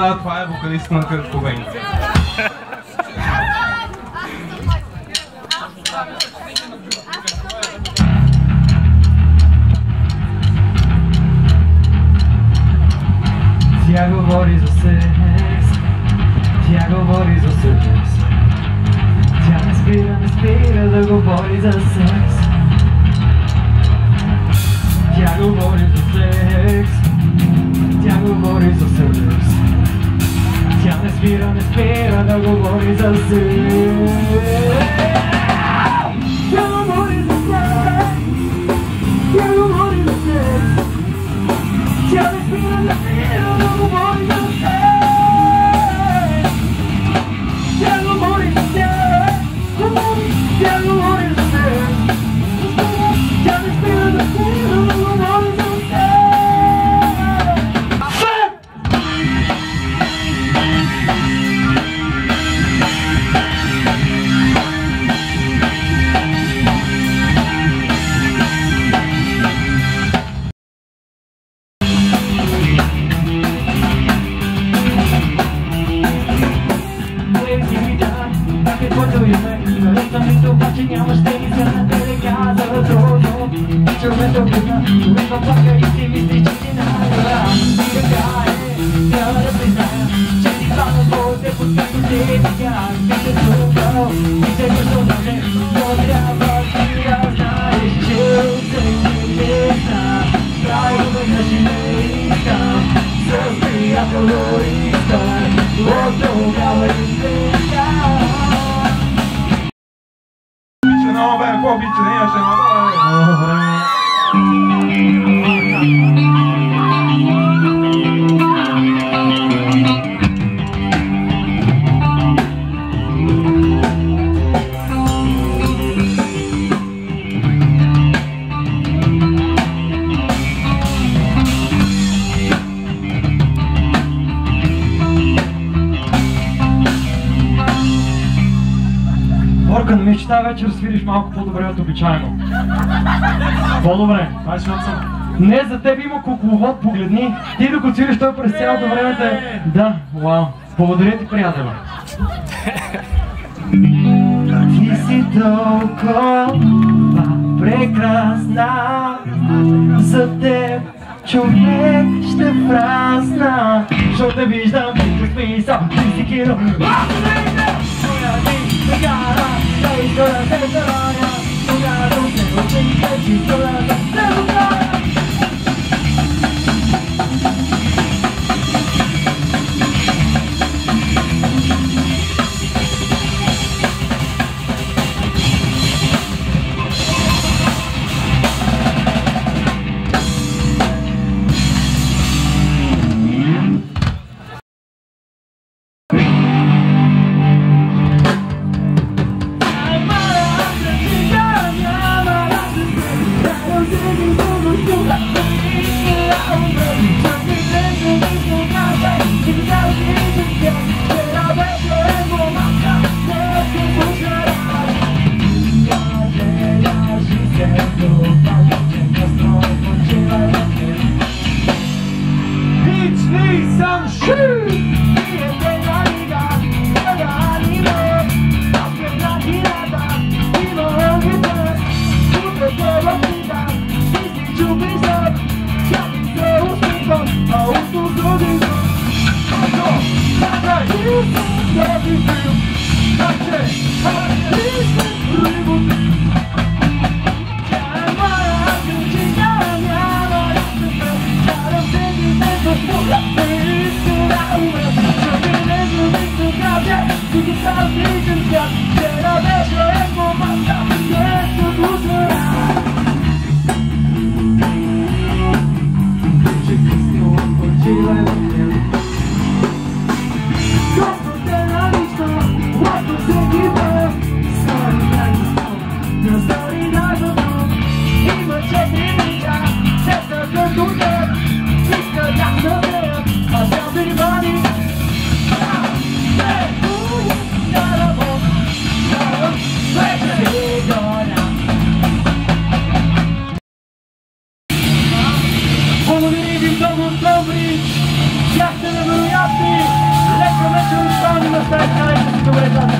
Да, това е вокалист на Кърт Кобейн. Тя говори за секс, тя говори за секс. Тя не спира да говори за секс. Тя говори за секс, тя говори за секс. Тя не спира да говори за секс. Тя говори за секс, тя говори за секс. Tell me feel the feel of the morning sun. Tell the morning sun. Tell the morning sun. Tell me feel the feel of the morning sun. Нямаш телевизия, телегаза, трудно. Чурмето гледна, урева плака и си мисли, че си най-добра. И така трябва да призная, че си двама твоите подкрепите сега. Ти се слухал, ти се персонажен, но трябва ти да знаеш, че усеки неща. Правил веднъж и не искам, с приятел искам, от тогава и сега. Много бе, какво обича, не имаше Оркан, мечта вечер свириш малко по-добре от обичайно. По-добре. Това ще съм. Не, за теб има кукловод, погледни. Ти докато свириш той през цялото време те... Да, вау. Благодаря ти, приятел. Ти си толкова прекрасна. За теб човек ще празна. Защото те виждам като смисъл. Ти си кино. Благодаря ви много добри, бяхте невероятни! Добре,